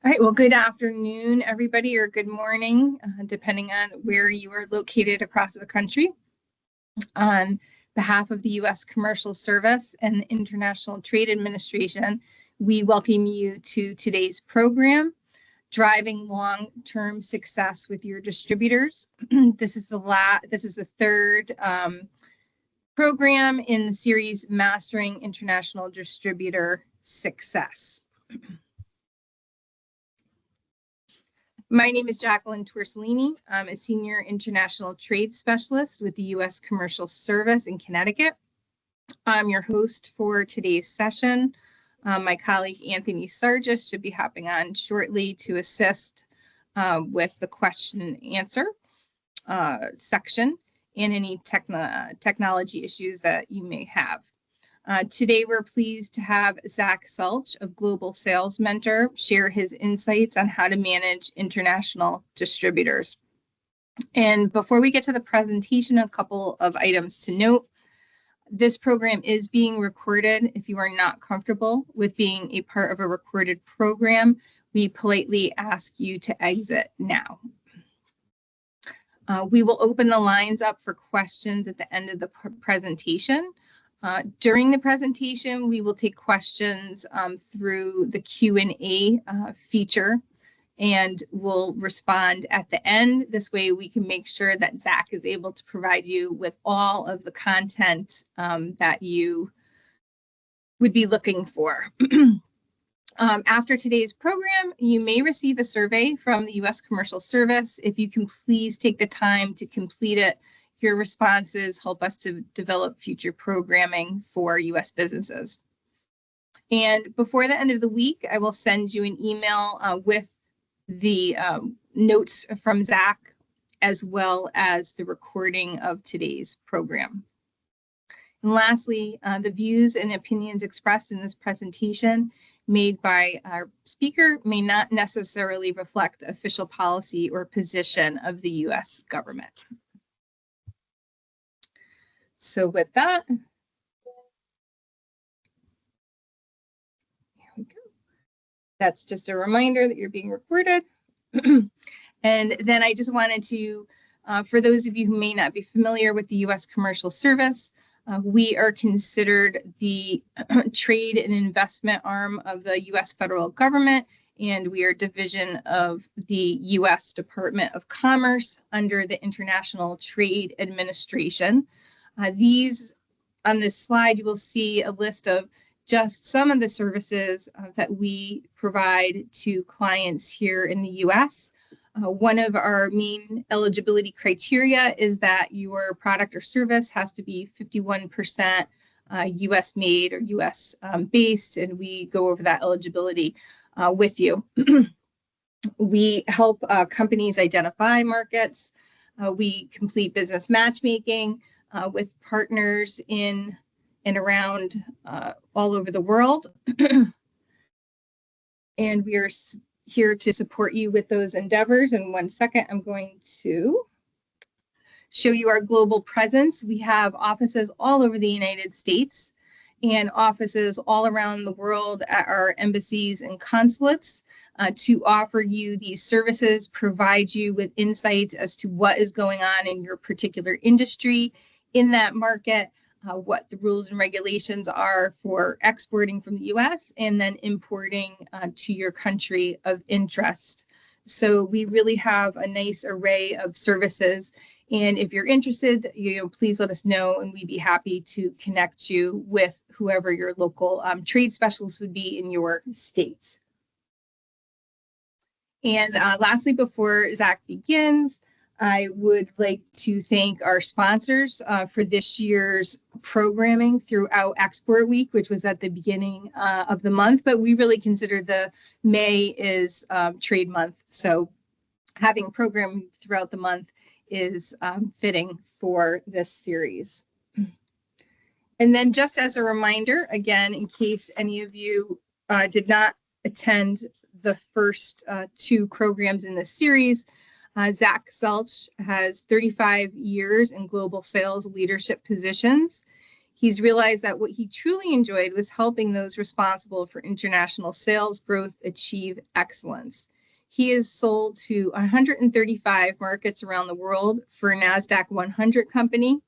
All right, well, good afternoon, everybody, or good morning, depending on where you are located across the country. On behalf of the U.S. Commercial Service and the International Trade Administration, we welcome you to today's program, Driving Long-Term Success with Your Distributors. This is the third program in the series, Mastering International Distributor Success. My name is Jacqueline Torcellini. I'm a Senior International Trade Specialist with the U.S. Commercial Service in Connecticut. I'm your host for today's session. My colleague Anthony Sargis should be hopping on shortly to assist with the question and answer section and any technology issues that you may have. Today, we're pleased to have Zach Selch of Global Sales Mentor share his insights on how to manage international distributors. And before we get to the presentation, a couple of items to note. This program is being recorded. If you are not comfortable with being a part of a recorded program, we politely ask you to exit now. We will open the lines up for questions at the end of the presentation. During the presentation, we will take questions through the Q&A feature, and we'll respond at the end. This way we can make sure that Zach is able to provide you with all of the content that you would be looking for. After today's program, you may receive a survey from the U.S. Commercial Service. If you can please take the time to complete it. Your responses help us to develop future programming for U.S. businesses. And before the end of the week, I will send you an email with the notes from Zach, as well as the recording of today's program. And lastly, the views and opinions expressed in this presentation made by our speaker may not necessarily reflect the official policy or position of the U.S. government. So with that, here we go. That's just a reminder that you're being recorded. And then I just wanted to, for those of you who may not be familiar with the U.S. Commercial Service, we are considered the trade and investment arm of the U.S. federal government, and we are a division of the U.S. Department of Commerce under the International Trade Administration. On this slide, you will see a list of just some of the services that we provide to clients here in the U.S. One of our main eligibility criteria is that your product or service has to be 51% U.S. made or U.S. based, and we go over that eligibility with you. We help companies identify markets. We complete business matchmaking with partners in and around all over the world. And we are here to support you with those endeavors. In 1 second, I'm going to show you our global presence. We have offices all over the United States and offices all around the world at our embassies and consulates to offer you these services, provide you with insights as to what is going on in your particular industry, in that market, what the rules and regulations are for exporting from the U.S. and then importing to your country of interest. So we really have a nice array of services. And if you're interested, please let us know, and we'd be happy to connect you with whoever your local trade specialist would be in your states. And lastly, before Zach begins, I would like to thank our sponsors for this year's programming throughout Export Week, which was at the beginning of the month, but we really consider the May is trade month. So having programming throughout the month is fitting for this series. And then just as a reminder, again, in case any of you did not attend the first two programs in this series, Zach Selch has 35 years in global sales leadership positions. He's realized that what he truly enjoyed was helping those responsible for international sales growth achieve excellence. He is sold to 135 markets around the world for a NASDAQ 100 company,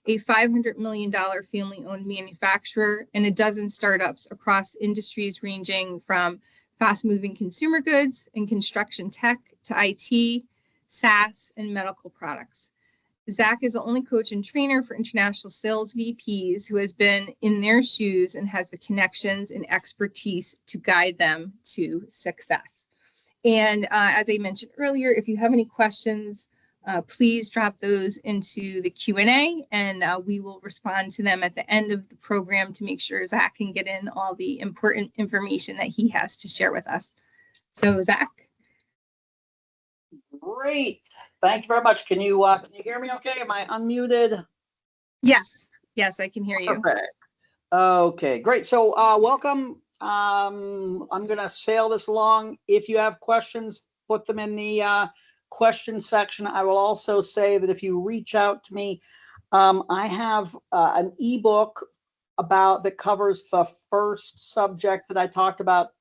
a $500 million family-owned manufacturer, and a dozen startups across industries ranging from fast-moving consumer goods and construction tech to IT, SaaS, and medical products. Zach is the only coach and trainer for international sales VPs who has been in their shoes and has the connections and expertise to guide them to success. And as I mentioned earlier, if you have any questions, please drop those into the Q&A, and we will respond to them at the end of the program to make sure Zach can get in all the important information that he has to share with us. So, Zach. Great. Thank you very much. Can you hear me okay? Am I unmuted? Yes. Yes, I can hear you. Perfect. Okay, great. So welcome. I'm going to sail this along. If you have questions, put them in the question section. I will also say that if you reach out to me, I have an ebook that covers the first subject that I talked about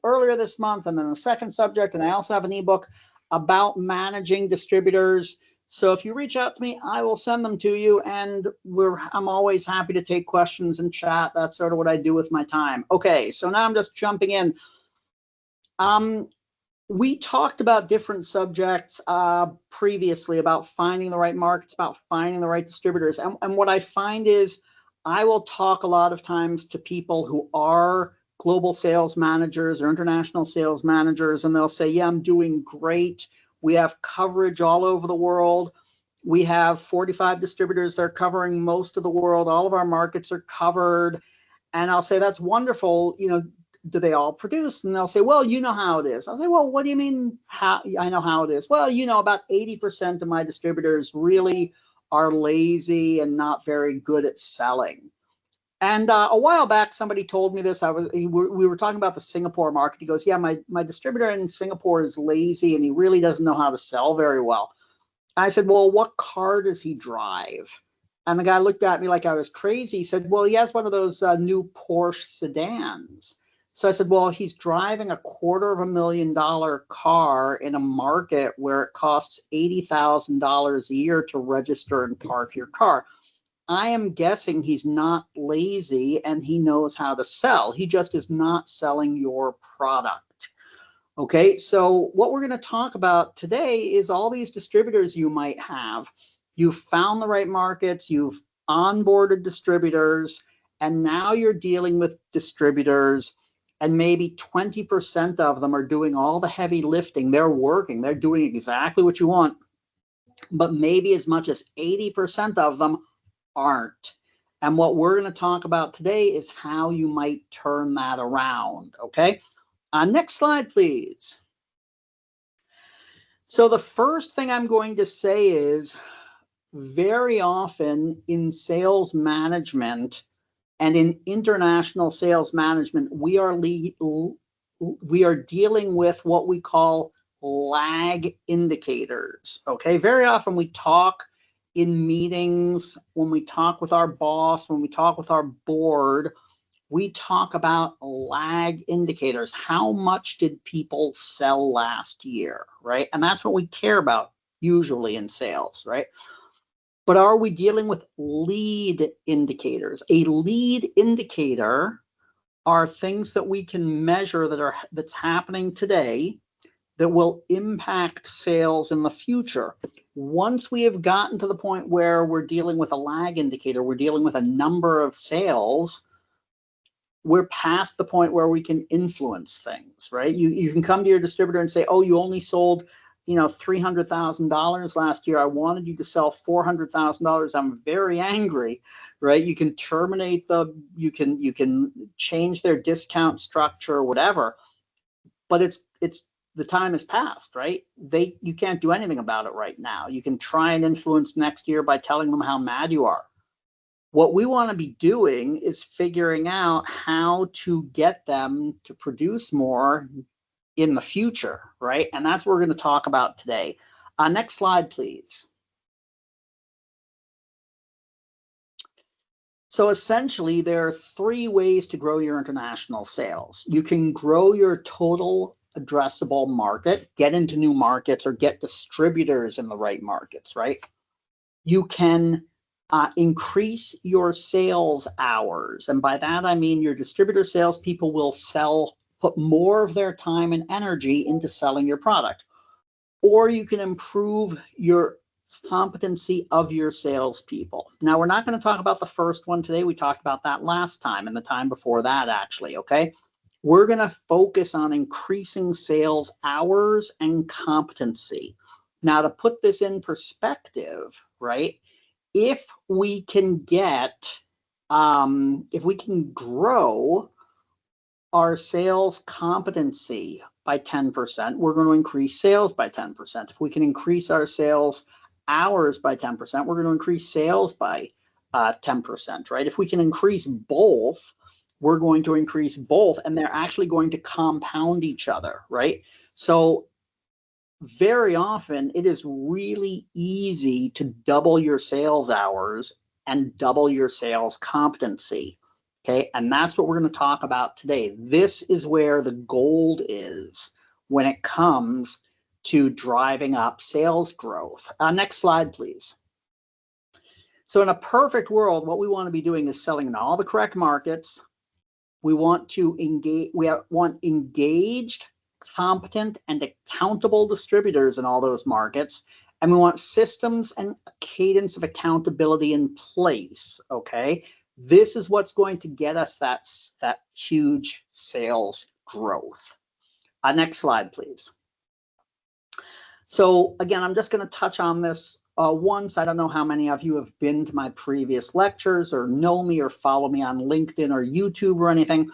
earlier this month, and then the second subject. And I also have an ebook about managing distributors. So if you reach out to me, I will send them to you, and I'm always happy to take questions and chat. That's sort of what I do with my time. Okay, so now I'm just jumping in. We talked about different subjects previously about finding the right markets, about finding the right distributors. And what I find is I will talk a lot of times to people who are global sales managers or international sales managers, and they'll say, yeah, I'm doing great. We have coverage all over the world. We have 45 distributors. They're covering most of the world. All of our markets are covered. And I'll say, that's wonderful. You know, do they all produce? And they'll say, well, you know how it is. I'll say, well, what do you mean? How? I know how it is. Well, you know, about 80% of my distributors really are lazy and not very good at selling. And a while back, somebody told me this. We were talking about the Singapore market. He goes, yeah, my distributor in Singapore is lazy and he really doesn't know how to sell very well. I said, well, what car does he drive? And the guy looked at me like I was crazy. He said, well, he has one of those new Porsche sedans. So I said, well, he's driving a $250,000 car in a market where it costs $80,000 a year to register and park your car. I am guessing he's not lazy and he knows how to sell. He just is not selling your product. Okay, so what we're going to talk about today is all these distributors you might have. You've found the right markets, you've onboarded distributors, and now you're dealing with distributors, and maybe 20% of them are doing all the heavy lifting. They're working, they're doing exactly what you want, but maybe as much as 80% of them aren't. And what we're going to talk about today is how you might turn that around. Okay, next slide, please. So the first thing I'm going to say is very often in sales management and in international sales management, we are dealing with what we call lag indicators. Okay, very often we talk in meetings, when we talk with our boss, when we talk with our board, we talk about lag indicators. How much did people sell last year, right? And that's what we care about usually in sales, right? But are we dealing with lead indicators? A lead indicator are things that we can measure that's happening today that will impact sales in the future. Once we have gotten to the point where we're dealing with a lag indicator, we're dealing with a number of sales, we're past the point where we can influence things, right? You can come to your distributor and say, oh, you only sold, you know, $300,000 last year. I wanted you to sell $400,000. I'm very angry, right? You can terminate you can change their discount structure or whatever, but it's the time has passed, right? You can't do anything about it right now. You can try and influence next year by telling them how mad you are. What we want to be doing is figuring out how to get them to produce more in the future, right? And that's what we're going to talk about today. Next slide, please. So essentially, there are three ways to grow your international sales. You can grow your total addressable market, get into new markets, or get distributors in the right markets, right? You can increase your sales hours. And by that, I mean your distributor salespeople will put more of their time and energy into selling your product. Or you can improve your competency of your salespeople. Now, we're not going to talk about the first one today. We talked about that last time and the time before that, actually, okay? We're going to focus on increasing sales hours and competency. Now, to put this in perspective, right? If we can grow our sales competency by 10%, we're going to increase sales by 10%. If we can increase our sales hours by 10%, we're going to increase sales by 10%, right? If we can increase both, we're going to increase both, and they're actually going to compound each other, right? So very often it is really easy to double your sales hours and double your sales competency. Okay, and that's what we're going to talk about today. This is where the gold is when it comes to driving up sales growth. Next slide, please. So in a perfect world, what we want to be doing is selling in all the correct markets. We want to engage, engaged, competent, and accountable distributors in all those markets. And we want systems and a cadence of accountability in place, okay? This is what's going to get us that huge sales growth. Next slide, please. So again, I'm just going to touch on this once. I don't know how many of you have been to my previous lectures or know me or follow me on LinkedIn or YouTube or anything.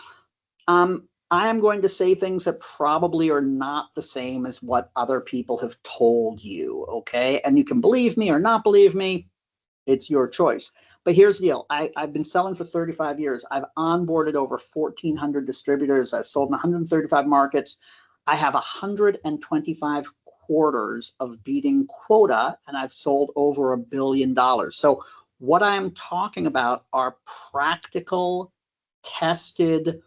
I am going to say things that probably are not the same as what other people have told you, okay? And you can believe me or not believe me. It's your choice. But here's the deal. I've been selling for 35 years. I've onboarded over 1,400 distributors. I've sold in 135 markets. I have 125 quarters of beating quota, and I've sold over $1 billion. So what I'm talking about are practical, tested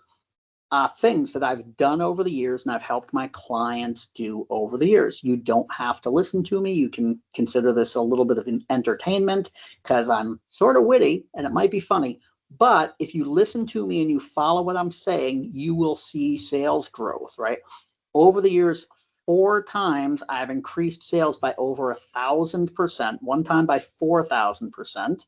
things that I've done over the years and I've helped my clients do over the years. You don't have to listen to me. You can consider this a little bit of an entertainment because I'm sort of witty and it might be funny. But if you listen to me and you follow what I'm saying, you will see sales growth, right? Over the years, 4 times I've increased sales by over 1,000%, one time by 4,000%.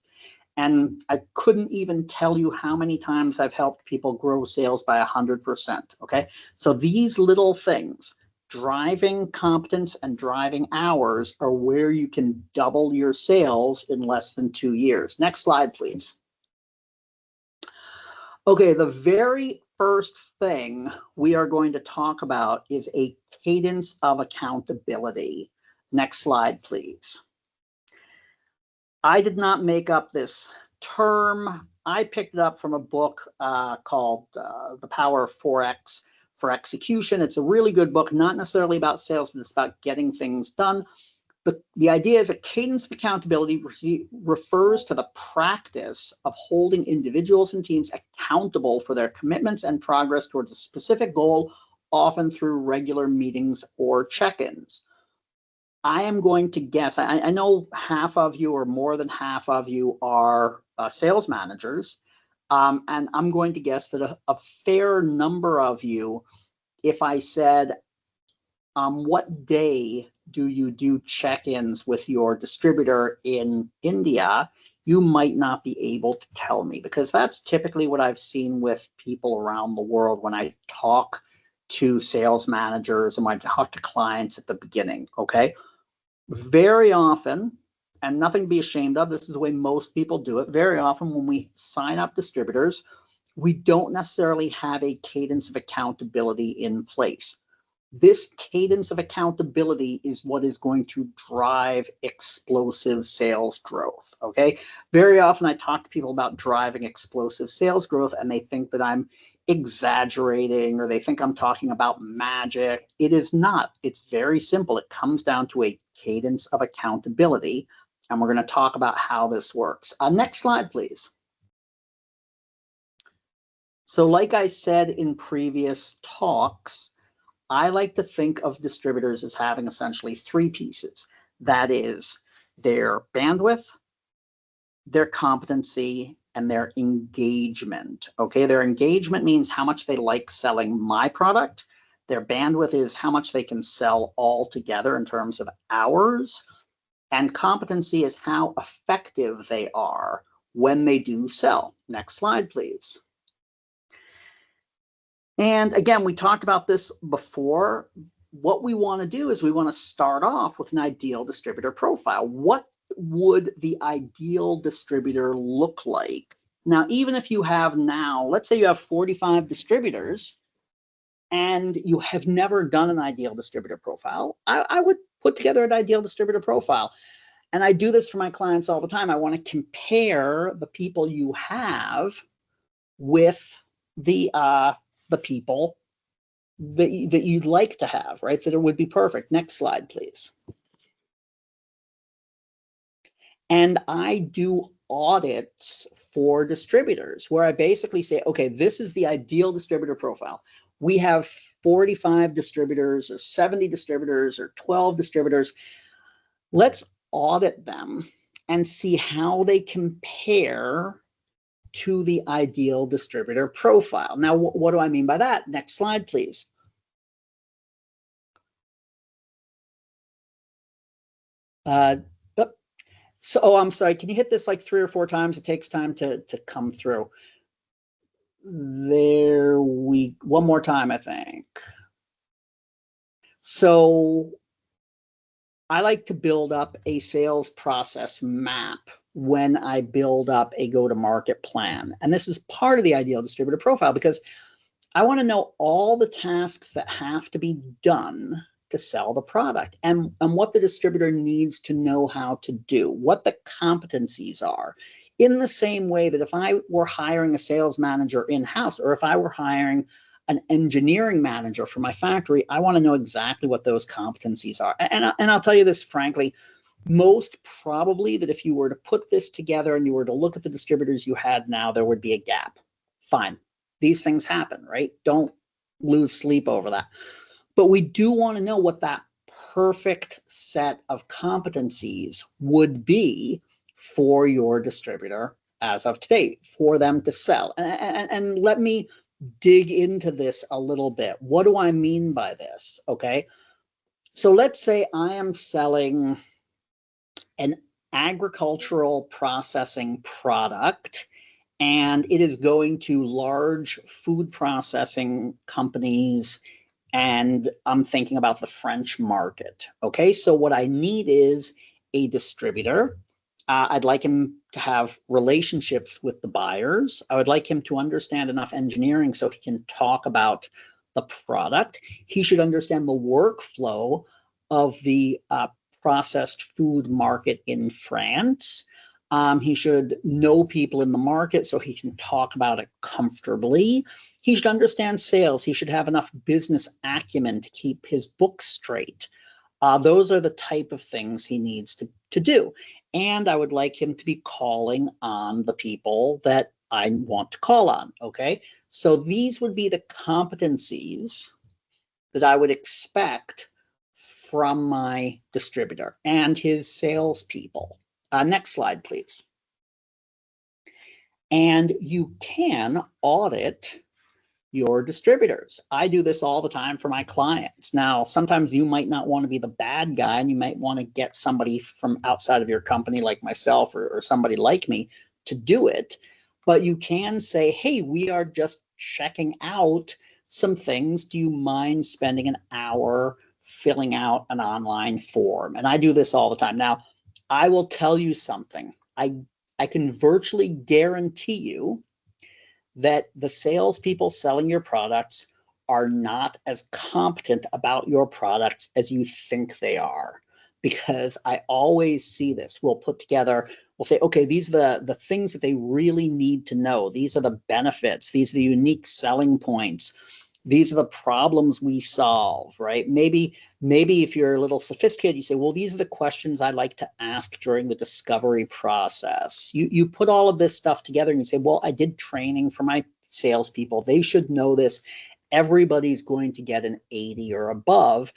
And I couldn't even tell you how many times I've helped people grow sales by 100%, okay? So these little things, driving competence and driving hours, are where you can double your sales in less than 2 years. Next slide, please. Okay, the very first thing we are going to talk about is a cadence of accountability. Next slide, please. I did not make up this term. I picked it up from a book called The Power of 4X for Execution. It's a really good book, not necessarily about sales, but it's about getting things done. The idea is a cadence of accountability refers to the practice of holding individuals and teams accountable for their commitments and progress towards a specific goal, often through regular meetings or check-ins. I am going to guess, I know half of you or more than half of you are sales managers, and I'm going to guess that a fair number of you, if I said, what day do you do check-ins with your distributor in India, you might not be able to tell me, because that's typically what I've seen with people around the world when I talk to sales managers and when I talk to clients at the beginning, okay? Very often, and nothing to be ashamed of, this is the way most people do it, very often when we sign up distributors, we don't necessarily have a cadence of accountability in place. This cadence of accountability is what is going to drive explosive sales growth, okay? Very often I talk to people about driving explosive sales growth and they think that I'm exaggerating or they think I'm talking about magic. It is not. It's very simple. It comes down to a cadence of accountability, and we're going to talk about how this works. Next slide, please. So like I said in previous talks, I like to think of distributors as having essentially three pieces. That is their bandwidth, their competency, and their engagement. Okay, their engagement means how much they like selling my product. Their bandwidth is how much they can sell all together in terms of hours. And competency is how effective they are when they do sell. Next slide, please. And again, we talked about this before. What we want to do is we want to start off with an ideal distributor profile. What would the ideal distributor look like? Now, even if you have now, let's say you have 45 distributors and you have never done an ideal distributor profile, I would put together an ideal distributor profile. And I do this for my clients all the time. I want to compare the people you have with the people that you'd like to have, right? That it would be perfect. Next slide, please. And I do audits for distributors where I basically say, okay, this is the ideal distributor profile. We have 45 distributors or 70 distributors or 12 distributors. Let's audit them and see how they compare to the ideal distributor profile. Now, what do I mean by that? Next slide, please. So, I'm sorry, can you hit this like 3 or 4 times? It takes time to come through. One more time, I think. So I like to build up a sales process map when I build up a go-to-market plan. And this is part of the ideal distributor profile because I want to know all the tasks that have to be done to sell the product and what the distributor needs to know how to do, what the competencies are. In the same way that if I were hiring a sales manager in-house or if I were hiring an engineering manager for my factory, I want to know exactly what those competencies are. And I'll tell you this frankly, most probably that if you were to put this together and you were to look at the distributors you had now, there would be a gap. Fine. These things happen, right? Don't lose sleep over that. But we do want to know what that perfect set of competencies would be for your distributor as of today, for them to sell. And let me dig into this a little bit. What do I mean by this? Okay. So let's say I am selling an agricultural processing product and it is going to large food processing companies, and I'm thinking about the French market. Okay, so what I need is a distributor. I'd like him to have relationships with the buyers. I would like him to understand enough engineering so he can talk about the product. He should understand the workflow of the processed food market in France. He should know people in the market so he can talk about it comfortably. He should understand sales. He should have enough business acumen to keep his books straight. Those are the type of things he needs to do. And I would like him to be calling on the people that I want to call on, okay? So these would be the competencies that I would expect from my distributor and his salespeople. Next slide, please. And you can audit your distributors. I do this all the time for my clients. Now, sometimes you might not want to be the bad guy and you might want to get somebody from outside of your company like myself or somebody like me to do it. But you can say, hey, we are just checking out some things. Do you mind spending an hour filling out an online form? And I do this all the time. Now, I will tell you something. I can virtually guarantee you that the salespeople selling your products are not as competent about your products as you think they are. Because I always see this. We'll put together, we'll say, okay, these are the things that they really need to know. These are the benefits. These are the unique selling points. These are the problems we solve, right? Maybe if you're a little sophisticated, you say, well, these are the questions I like to ask during the discovery process. You put all of this stuff together and you say, well, I did training for my salespeople. They should know this. Everybody's going to get an 80 or above,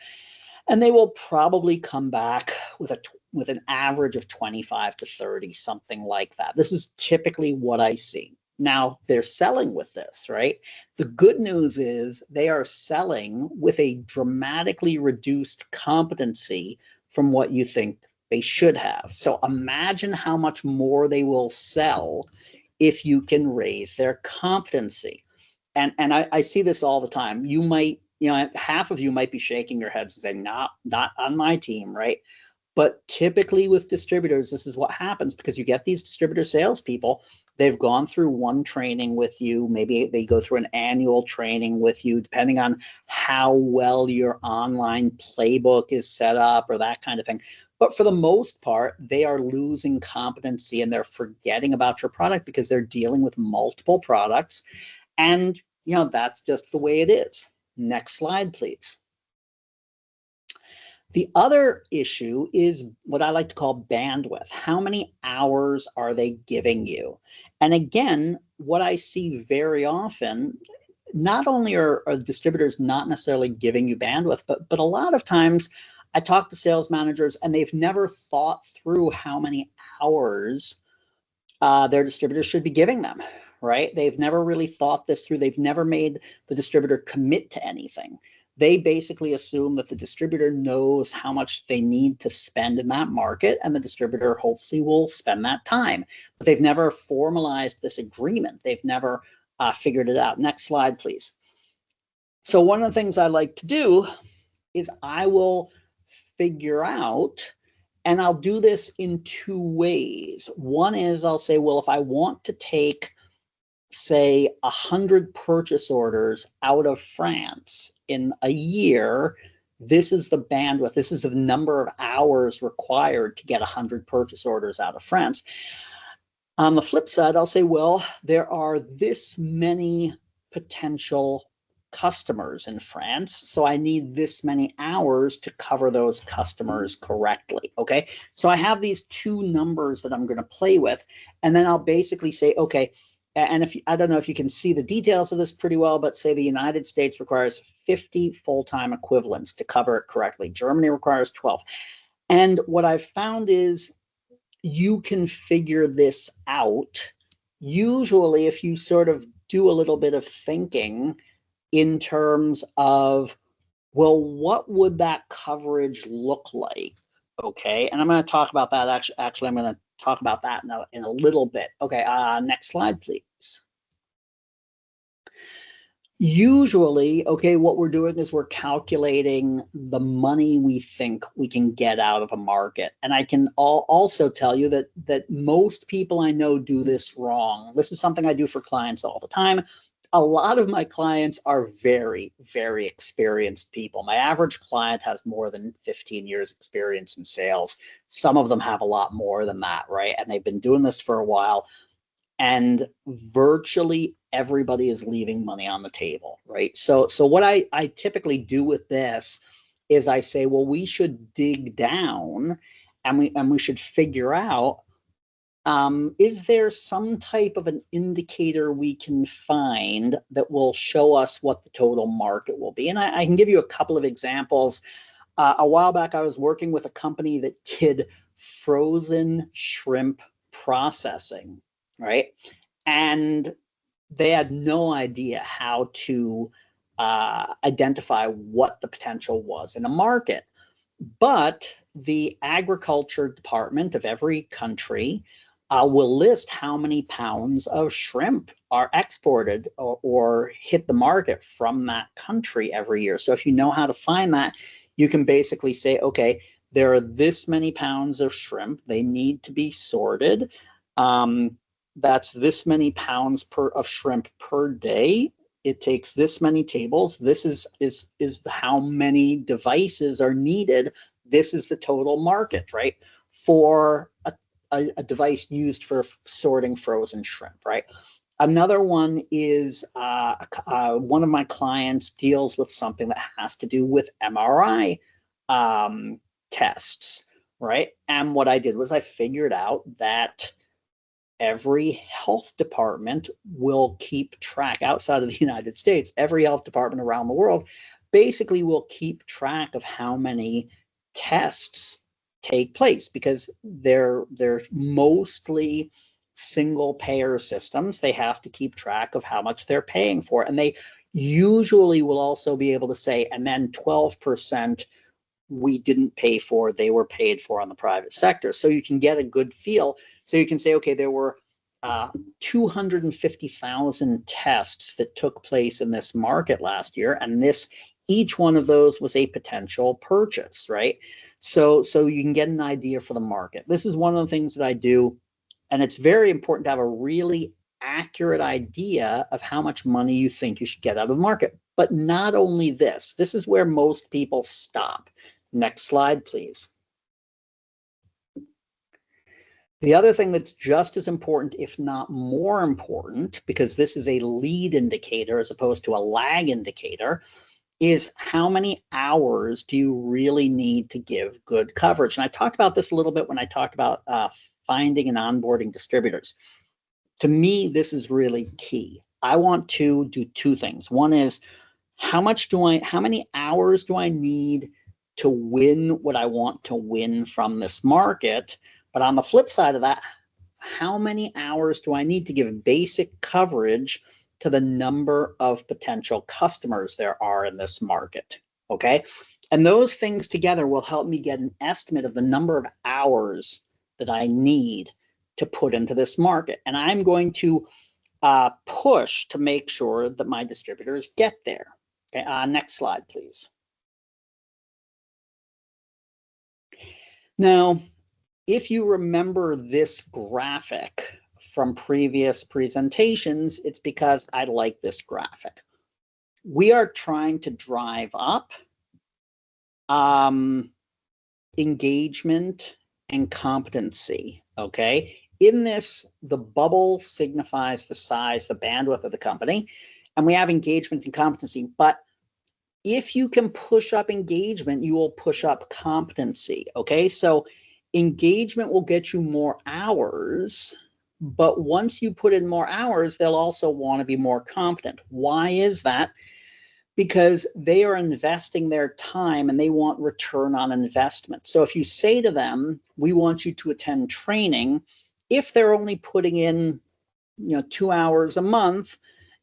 and they will probably come back with an average of 25 to 30, something like that. This is typically what I see. Now, they're selling with this, right? The good news is they are selling with a dramatically reduced competency from what you think they should have. So imagine how much more they will sell if you can raise their competency. And I see this all the time. You might, half of you might be shaking your heads and saying, not on my team, right? But typically with distributors, this is what happens, because you get these distributor salespeople. They've gone through one training with you. Maybe they go through an annual training with you, depending on how well your online playbook is set up or that kind of thing. But for the most part, they are losing competency and they're forgetting about your product because they're dealing with multiple products. And, that's just the way it is. Next slide, please. The other issue is what I like to call bandwidth. How many hours are they giving you? And again, what I see very often, not only are distributors not necessarily giving you bandwidth, but a lot of times I talk to sales managers and they've never thought through how many hours their distributors should be giving them, right? They've never really thought this through. They've never made the distributor commit to anything. They basically assume that the distributor knows how much they need to spend in that market, and the distributor hopefully will spend that time. But they've never formalized this agreement. They've never figured it out. Next slide, please. So one of the things I like to do is I will figure out, and I'll do this in two ways. One is I'll say, well, if I want to take, say, 100 purchase orders out of France in a year, this is the bandwidth, this is the number of hours required to get 100 purchase orders out of France. On the flip side, I'll say, well, there are this many potential customers in France, so I need this many hours to cover those customers correctly, okay? So I have these two numbers that I'm going to play with, and then I'll basically say, okay, and if I don't know if you can see the details of this pretty well, but say the United States requires 50 full-time equivalents to cover it correctly. Germany requires 12. And what I've found is you can figure this out. Usually, if you sort of do a little bit of thinking in terms of, well, what would that coverage look like? Okay, and I'm going to talk about that. Actually, I'm going to talk about that in a little bit. Okay, next slide, please. Usually, okay, what we're doing is we're calculating the money we think we can get out of a market. And I can also tell you that most people I know do this wrong. This is something I do for clients all the time. A lot of my clients are very, very experienced people. My average client has more than 15 years experience in sales. Some of them have a lot more than that, right? And they've been doing this for a while. And virtually everybody is leaving money on the table, right? So what I typically do with this is I say, well, we should dig down and we should figure out, is there some type of an indicator we can find that will show us what the total market will be? And I can give you a couple of examples. A while back, I was working with a company that did frozen shrimp processing, right? And they had no idea how to identify what the potential was in a market. But the agriculture department of every country will list how many pounds of shrimp are exported or hit the market from that country every year. So if you know how to find that, you can basically say, okay, there are this many pounds of shrimp. They need to be sorted. That's this many pounds of shrimp per day. It takes this many tables. This is how many devices are needed. This is the total market, right? For a device used for sorting frozen shrimp, right? Another one is one of my clients deals with something that has to do with MRI tests, right? And what I did was I figured out that every health department will keep track outside of the United States. Every health department around the world basically will keep track of how many tests take place, because they're mostly single payer systems. They have to keep track of how much they're paying for. And they usually will also be able to say, and then 12% we didn't pay for, they were paid for on the private sector. So you can get a good feel. So you can say, okay, there were 250,000 tests that took place in this market last year, and each one of those was a potential purchase, right? So you can get an idea for the market. This is one of the things that I do, and it's very important to have a really accurate idea of how much money you think you should get out of the market. But not only this is where most people stop. Next slide, please. The other thing that's just as important, if not more important, because this is a lead indicator as opposed to a lag indicator, is how many hours do you really need to give good coverage? And I talked about this a little bit when I talked about finding and onboarding distributors. To me, this is really key. I want to do two things. One is, how many hours do I need to win what I want to win from this market? But on the flip side of that, how many hours do I need to give basic coverage to the number of potential customers there are in this market? Okay. And those things together will help me get an estimate of the number of hours that I need to put into this market. And I'm going to push to make sure that my distributors get there. Okay. Next slide, please. Now, if you remember this graphic from previous presentations, it's because I like this graphic. We are trying to drive up engagement and competency, okay? In this, the bubble signifies the size, the bandwidth of the company, and we have engagement and competency. But if you can push up engagement, you will push up competency, okay? So engagement will get you more hours, but once you put in more hours, they'll also want to be more competent. Why is that? Because they are investing their time and they want return on investment. So if you say to them, we want you to attend training, if they're only putting in 2 hours a month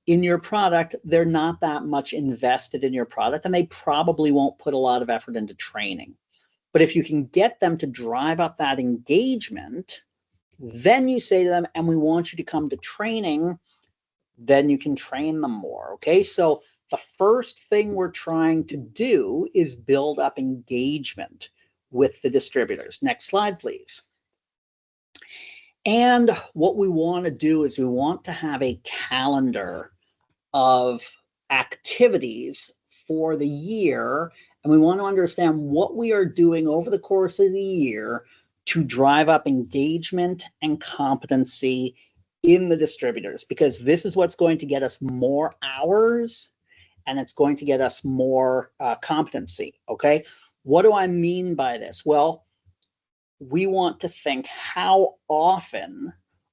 in your product, they're not that much invested in your product, and they probably won't put a lot of effort into training. But if you can get them to drive up that engagement, then you say to them, and we want you to come to training, then you can train them more, okay? So the first thing we're trying to do is build up engagement with the distributors. Next slide, please. And what we want to do is we want to have a calendar of activities for the year, and we want to understand what we are doing over the course of the year to drive up engagement and competency in the distributors, because this is what's going to get us more hours and it's going to get us more competency, okay? What do I mean by this? Well, we want to think, how often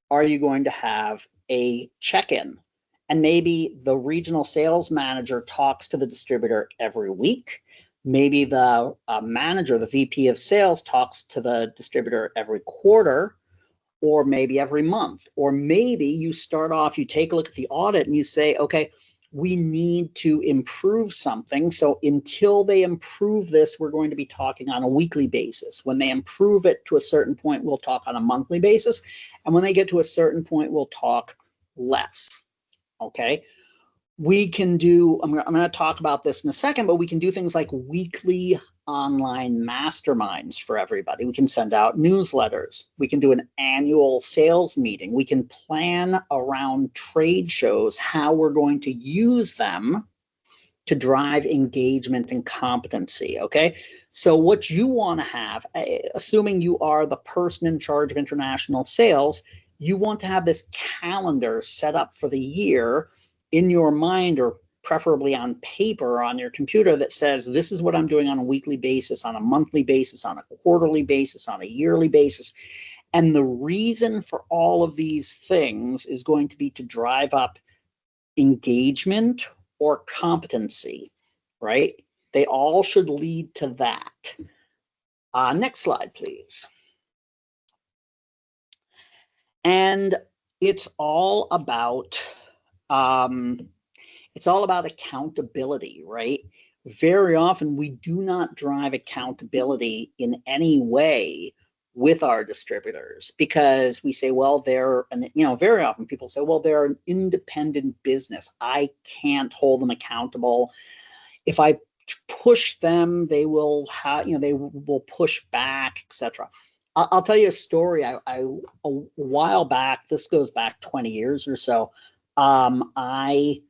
are you going to have a check-in? And maybe the regional sales manager talks to the distributor every week. Maybe the manager, the VP of sales, talks to the distributor every quarter, or maybe every month. Or maybe you start off, you take a look at the audit and you say, okay, we need to improve something. So until they improve this, we're going to be talking on a weekly basis. When they improve it to a certain point, we'll talk on a monthly basis. And when they get to a certain point, we'll talk less, okay? We can do, I'm going to talk about this in a second, but we can do things like weekly online masterminds for everybody. We can send out newsletters. We can do an annual sales meeting. We can plan around trade shows how we're going to use them to drive engagement and competency, okay? So what you want to have, assuming you are the person in charge of international sales, you want to have this calendar set up for the year in your mind, or preferably on paper or on your computer, that says, this is what I'm doing on a weekly basis, on a monthly basis, on a quarterly basis, on a yearly basis. And the reason for all of these things is going to be to drive up engagement or competency, right? They all should lead to that. Next slide, please. And it's all about accountability, right? Very often we do not drive accountability in any way with our distributors because we say, well, they're, and you know, very often people say, well, they're an independent business. I can't hold them accountable. If I push them, they will have, you know, they will push back, etc. I'll tell you a story. A while back, this goes back 20 years or so. I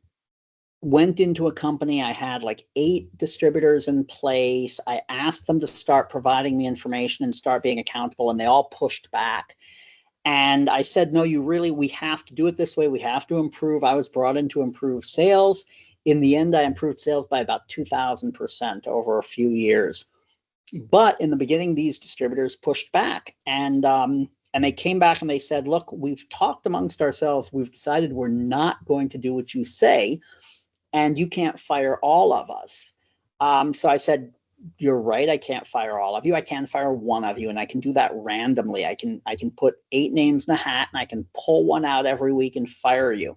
went into a company. I had like 8 distributors in place. I asked them to start providing me information and start being accountable, and they all pushed back. And I said, no, we have to do it this way. We have to improve. I was brought in to improve sales. In the end, I improved sales by about 2,000% over a few years. But in the beginning, these distributors pushed back, and they came back and they said, look, we've talked amongst ourselves. We've decided we're not going to do what you say, and you can't fire all of us. So I said, you're right. I can't fire all of you. I can fire one of you, and I can do that randomly. I can put 8 names in a hat, and I can pull one out every week and fire you.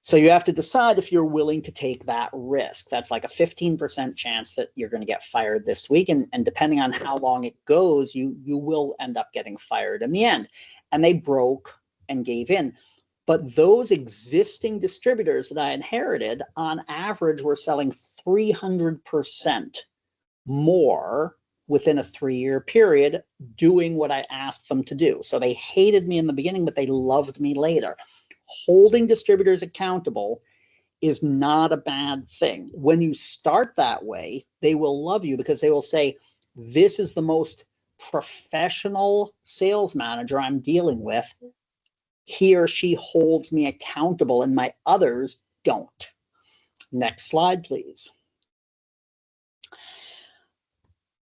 So you have to decide if you're willing to take that risk. That's like a 15% chance that you're going to get fired this week. And depending on how long it goes, you will end up getting fired in the end. And they broke and gave in. But those existing distributors that I inherited, on average, were selling 300% more within a 3-year period, doing what I asked them to do. So they hated me in the beginning, but they loved me later. Holding distributors accountable is not a bad thing. When you start that way, they will love you because they will say, this is the most professional sales manager I'm dealing with. He or she holds me accountable and my others don't. Next slide, please.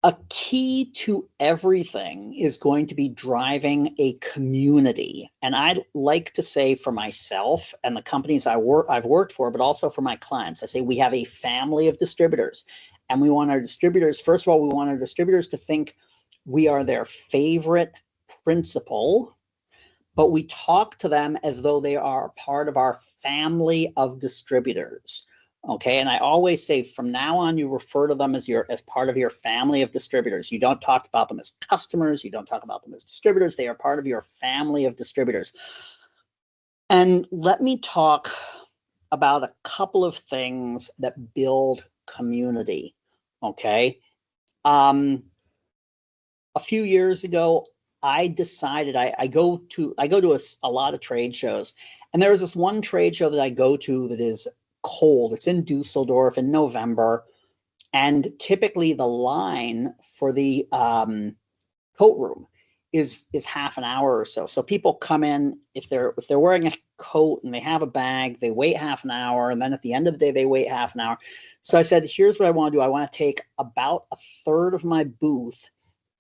A key to everything is going to be driving a community. And I'd like to say for myself and the companies I've worked for, but also for my clients, I say we have a family of distributors. And we want our distributors, first of all, we want our distributors to think we are their favorite principal, but we talk to them as though they are part of our family of distributors. Okay, and I always say from now on, you refer to them as part of your family of distributors. You don't talk about them as customers. You don't talk about them as distributors. They are part of your family of distributors. And let me talk about a couple of things that build community. Okay, a few years ago, I decided I go to a lot of trade shows, and there was this one trade show that I go to that is cold. It's in Dusseldorf in November, and typically the line for the coat room is half an hour or so. So people come in, if they're wearing a coat and they have a bag, they wait half an hour, and then at the end of the day they wait half an hour. So I said, here's what I want to do. I want to take about a third of my booth.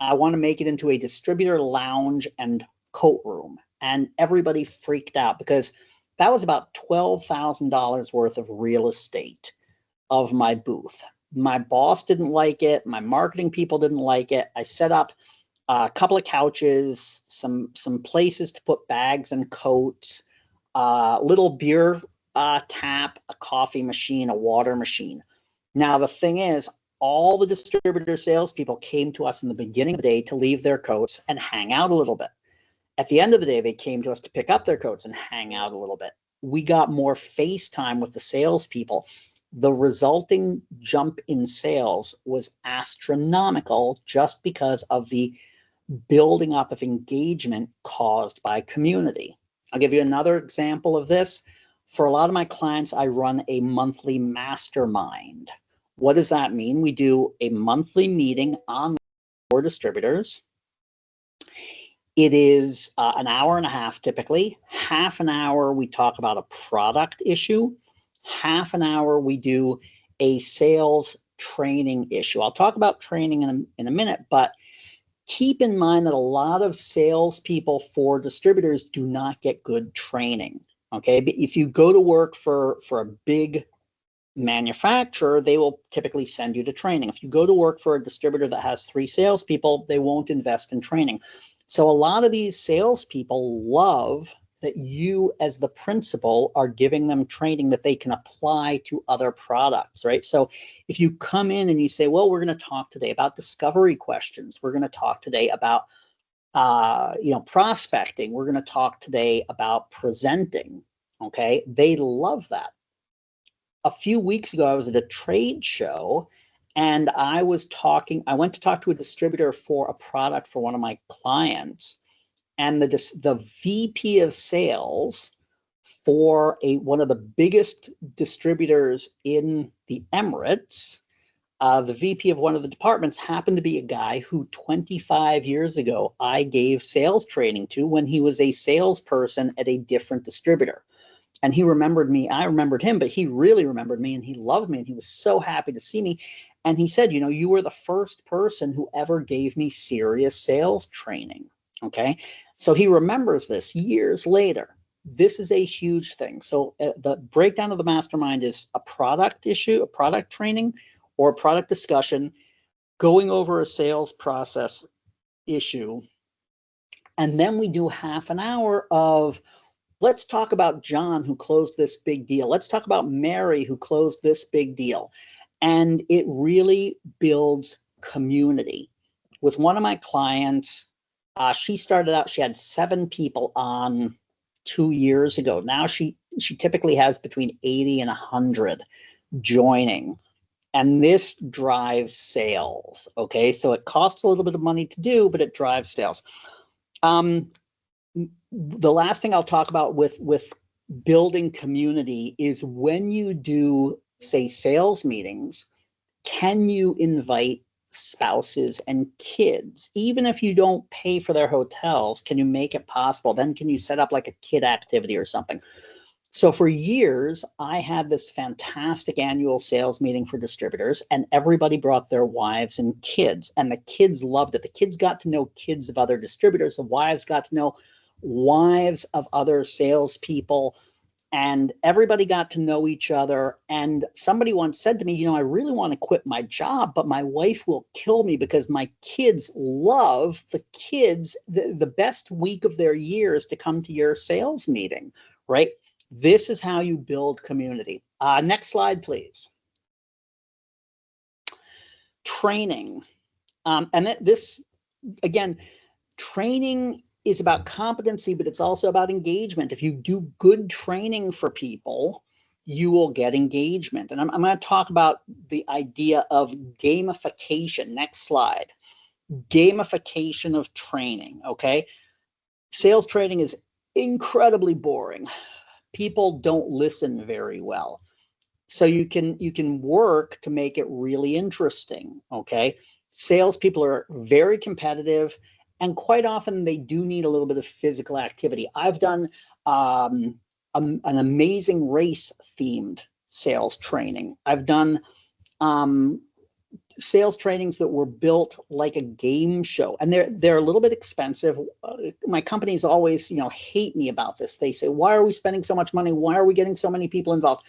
I want to make it into a distributor lounge and coat room. And everybody freaked out because that was about $12,000 worth of real estate of my booth. My boss didn't like it. My marketing people didn't like it. I set up a couple of couches, some places to put bags and coats, a little beer tap, a coffee machine, a water machine. Now, the thing is, all the distributor salespeople came to us in the beginning of the day to leave their coats and hang out a little bit. At the end of the day, they came to us to pick up their coats and hang out a little bit. We got more face time with the salespeople. The resulting jump in sales was astronomical just because of the building up of engagement caused by community. I'll give you another example of this. For a lot of my clients, I run a monthly mastermind. What does that mean? We do a monthly meeting on for distributors. It is an hour and a half typically. Half an hour we talk about a product issue. Half an hour we do a sales training issue. I'll talk about training in a minute, but keep in mind that a lot of salespeople for distributors do not get good training. Okay, but if you go to work for a big manufacturer, they will typically send you to training. If you go to work for a distributor that has 3 salespeople, they won't invest in training. So a lot of these salespeople love that you, as the principal, are giving them training that they can apply to other products, right? So if you come in and you say, well, we're going to talk today about discovery questions. We're going to talk today about prospecting. We're going to talk today about presenting. Okay, they love that. A few weeks ago, I was at a trade show and I went to talk to a distributor for a product for one of my clients. And the VP of sales for one of the biggest distributors in the Emirates, the VP of one of the departments happened to be a guy who 25 years ago I gave sales training to when he was a salesperson at a different distributor. And he remembered me. I remembered him, but he really remembered me and he loved me and he was so happy to see me. And he said, you were the first person who ever gave me serious sales training. Okay. So he remembers this years later. This is a huge thing. So the breakdown of the mastermind is a product issue, a product training, or a product discussion, going over a sales process issue. And then we do half an hour of, let's talk about John who closed this big deal. Let's talk about Mary who closed this big deal. And it really builds community. With one of my clients, she started out, she had 7 people on 2 years ago. Now she typically has between 80 and 100 joining. And this drives sales. Okay, so it costs a little bit of money to do, but it drives sales. The last thing I'll talk about with building community is when you do, say, sales meetings, can you invite spouses and kids? Even if you don't pay for their hotels, can you make it possible? Then can you set up like a kid activity or something? So for years, I had this fantastic annual sales meeting for distributors, and everybody brought their wives and kids, and the kids loved it. The kids got to know kids of other distributors. The wives got to know wives of other salespeople, and everybody got to know each other. And somebody once said to me, I really want to quit my job, but my wife will kill me because my kids love the best week of their years to come to your sales meeting, right? This is how you build community. Next slide, please. Training. And this, again, training is about competency, but it's also about engagement. If you do good training for people, you will get engagement. And I'm going to talk about the idea of gamification. Next slide. Gamification of training, okay? Sales training is incredibly boring. People don't listen very well. So you can work to make it really interesting, okay? Salespeople are very competitive, and quite often they do need a little bit of physical activity. I've done an amazing race-themed sales training. I've done sales trainings that were built like a game show, and they're a little bit expensive. My companies always hate me about this. They say, why are we spending so much money? Why are we getting so many people involved?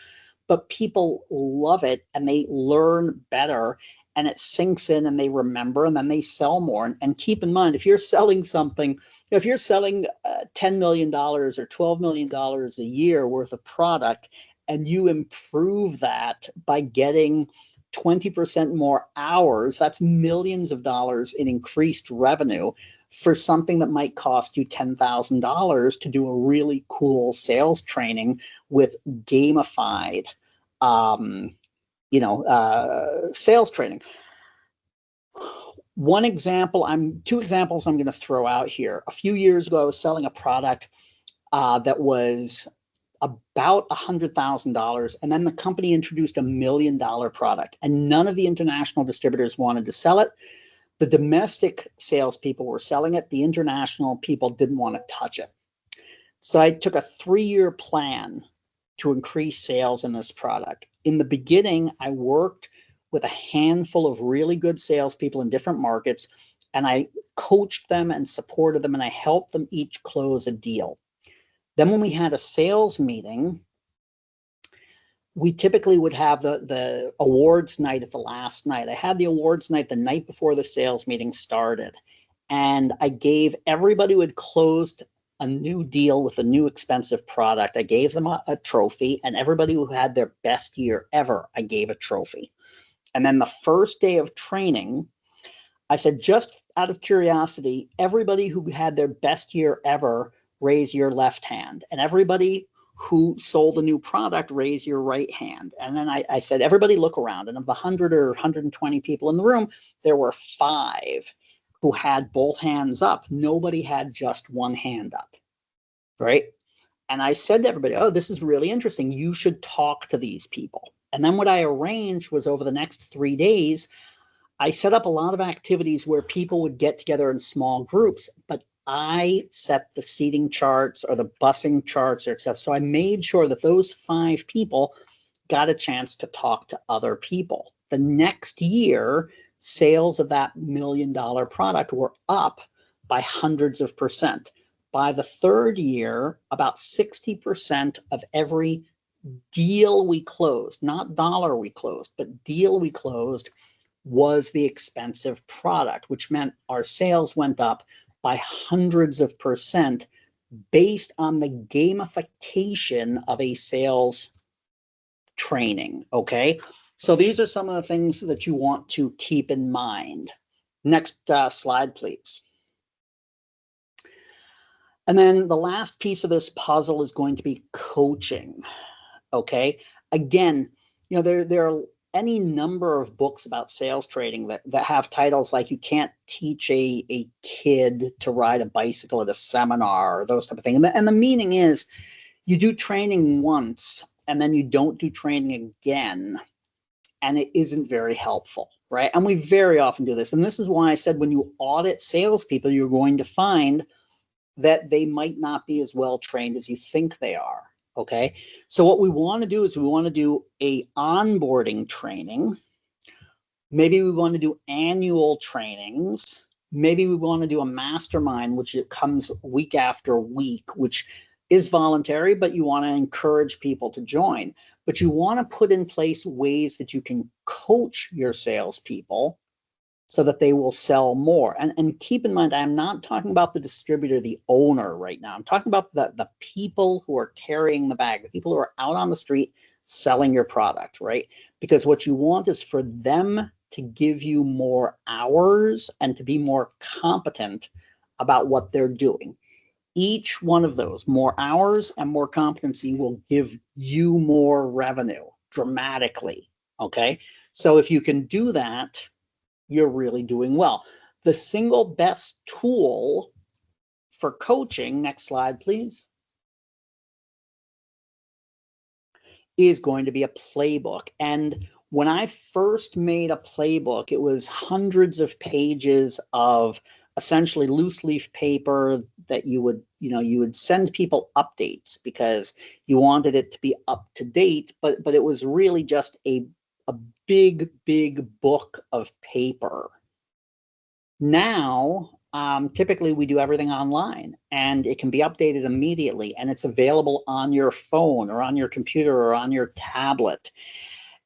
But people love it and they learn better, and it sinks in and they remember, and then they sell more. And keep in mind, if you're selling something, if you're selling $10 million or $12 million a year worth of product, and you improve that by getting 20% more hours, that's millions of dollars in increased revenue for something that might cost you $10,000 to do a really cool sales training with gamified, sales training. Two examples I'm going to throw out here. A few years ago, I was selling a product that was about $100,000, and then the company introduced $1 million product, and none of the international distributors wanted to sell it. The domestic salespeople were selling it. The international people didn't want to touch it. So I took a 3-year plan to increase sales in this product. In the beginning, I worked with a handful of really good salespeople in different markets, and I coached them and supported them, and I helped them each close a deal. Then when we had a sales meeting, we typically would have the awards night at the last night. I had the awards night the night before the sales meeting started, and I gave everybody who had closed a new deal with a new expensive product, I gave them a trophy, and everybody who had their best year ever, I gave a trophy. And then the first day of training, I said, just out of curiosity, everybody who had their best year ever, raise your left hand. And everybody who sold a new product, raise your right hand. And then I said, everybody look around. And of the 100 or 120 people in the room, there were 5 who had both hands up. Nobody had just one hand up, right? And I said to everybody, oh, this is really interesting. You should talk to these people. And then what I arranged was over the next 3 days, I set up a lot of activities where people would get together in small groups, but I set the seating charts or the busing charts or stuff. So I made sure that those 5 people got a chance to talk to other people. The next year, sales of that $1 million product were up by hundreds of percent. By the 3rd year, about 60% of every deal we closed, not dollar we closed, but deal we closed, was the expensive product, which meant our sales went up by hundreds of percent based on the gamification of a sales training, okay? So these are some of the things that you want to keep in mind. Next slide, please. And then the last piece of this puzzle is going to be coaching, okay? Again, you know, there are any number of books about sales training that have titles like you can't teach a kid to ride a bicycle at a seminar or those type of things. And the meaning is you do training once and then you don't do training again, and it isn't very helpful, right? And we very often do this. And this is why I said when you audit salespeople, you're going to find that they might not be as well trained as you think they are. Okay, so what we want to do is we want to do a onboarding training. Maybe we want to do annual trainings. Maybe we want to do a mastermind, which it comes week after week, which is voluntary, but you want to encourage people to join. But you want to put in place ways that you can coach your salespeople so that they will sell more. And keep in mind, I'm not talking about the distributor, the owner right now. I'm talking about the people who are carrying the bag, the people who are out on the street selling your product, right? Because what you want is for them to give you more hours and to be more competent about what they're doing. Each one of those, more hours and more competency, will give you more revenue dramatically, okay? So if you can do that, you're really doing well. The single best tool for coaching, next slide, please, is going to be a playbook. And when I first made a playbook, it was hundreds of pages of essentially loose leaf paper that you would send people updates because you wanted it to be up to date, but it was really just a big book of paper. Now, typically we do everything online and it can be updated immediately and it's available on your phone or on your computer or on your tablet.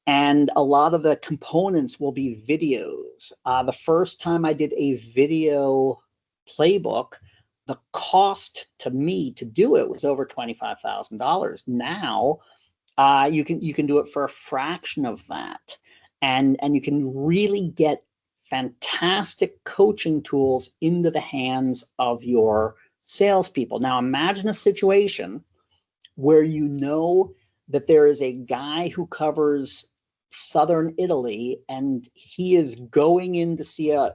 And a lot of the components will be videos. The first time I did a video playbook, the cost to me to do it was over $25,000. Now, you can do it for a fraction of that, and you can really get fantastic coaching tools into the hands of your salespeople. Now imagine a situation where you know that there is a guy who covers Southern Italy and he is going in to see a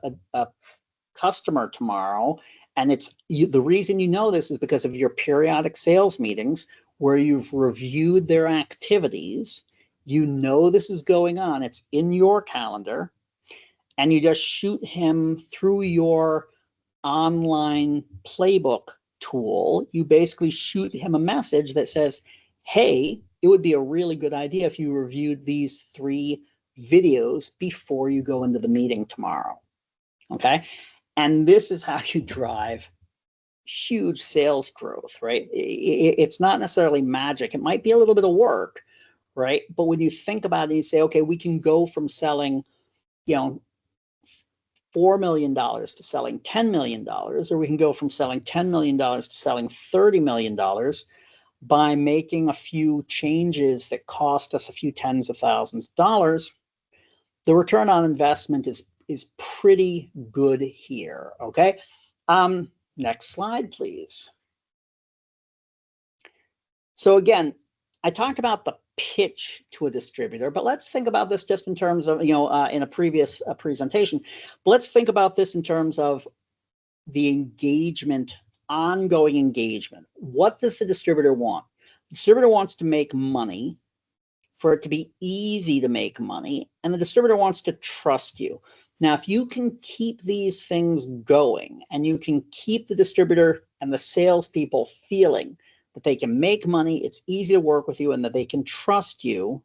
customer tomorrow, and the reason you know this is because of your periodic sales meetings where you've reviewed their activities. You know this is going on, it's in your calendar, and you just shoot him through your online playbook tool. You basically shoot him a message that says, hey, it would be a really good idea if you reviewed these 3 videos before you go into the meeting tomorrow, okay? And this is how you drive huge sales growth, right? It's not necessarily magic. It might be a little bit of work, right? But when you think about it, you say, okay, we can go from selling, you know, $4 million to selling $10 million, or we can go from selling $10 million to selling $30 million by making a few changes that cost us a few tens of thousands of dollars. The return on investment is pretty good here, okay? Next slide, please. So again, I talked about the pitch to a distributor, but let's think about this just in terms of, in a previous presentation, but let's think about this in terms of the engagement, ongoing engagement. What does the distributor want? The distributor wants to make money, for it to be easy to make money, and the distributor wants to trust you. Now, if you can keep these things going and you can keep the distributor and the salespeople feeling that they can make money, it's easy to work with you, and that they can trust you,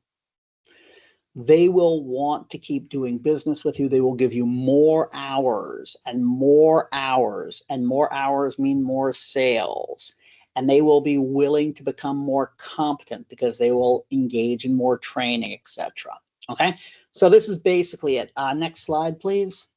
they will want to keep doing business with you. They will give you more hours and more hours, and more hours mean more sales. And they will be willing to become more competent because they will engage in more training, etc. Okay, so this is basically it. Next slide, please.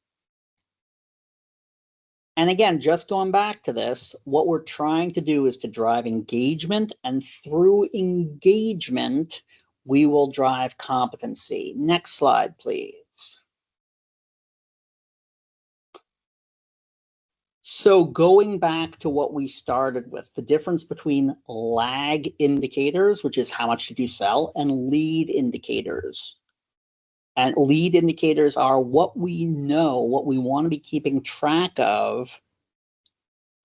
And again, just going back to this, what we're trying to do is to drive engagement, and through engagement, we will drive competency. Next slide, please. So going back to what we started with, the difference between lag indicators, which is how much did you sell, and lead indicators. And lead indicators are what we know, what we want to be keeping track of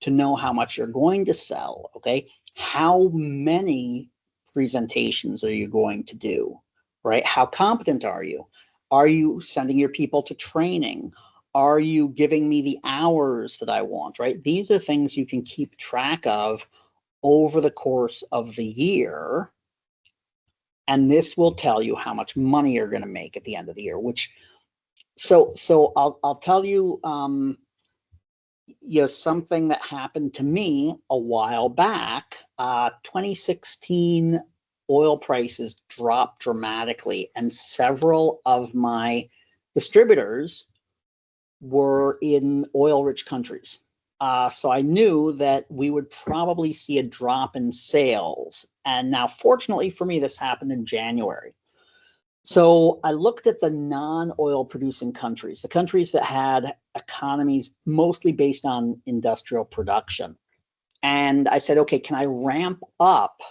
to know how much you're going to sell, okay? How many presentations are you going to do, right? How competent are you? Are you sending your people to training? Are you giving me the hours that I want, right? These are things you can keep track of over the course of the year. And this will tell you how much money you're going to make at the end of the year, which, so I'll tell you, something that happened to me a while back. 2016 oil prices dropped dramatically, and several of my distributors were in oil-rich countries. So I knew that we would probably see a drop in sales. And now, fortunately for me, this happened in January. So I looked at the non-oil producing countries, the countries that had economies mostly based on industrial production. And I said, okay, can I ramp up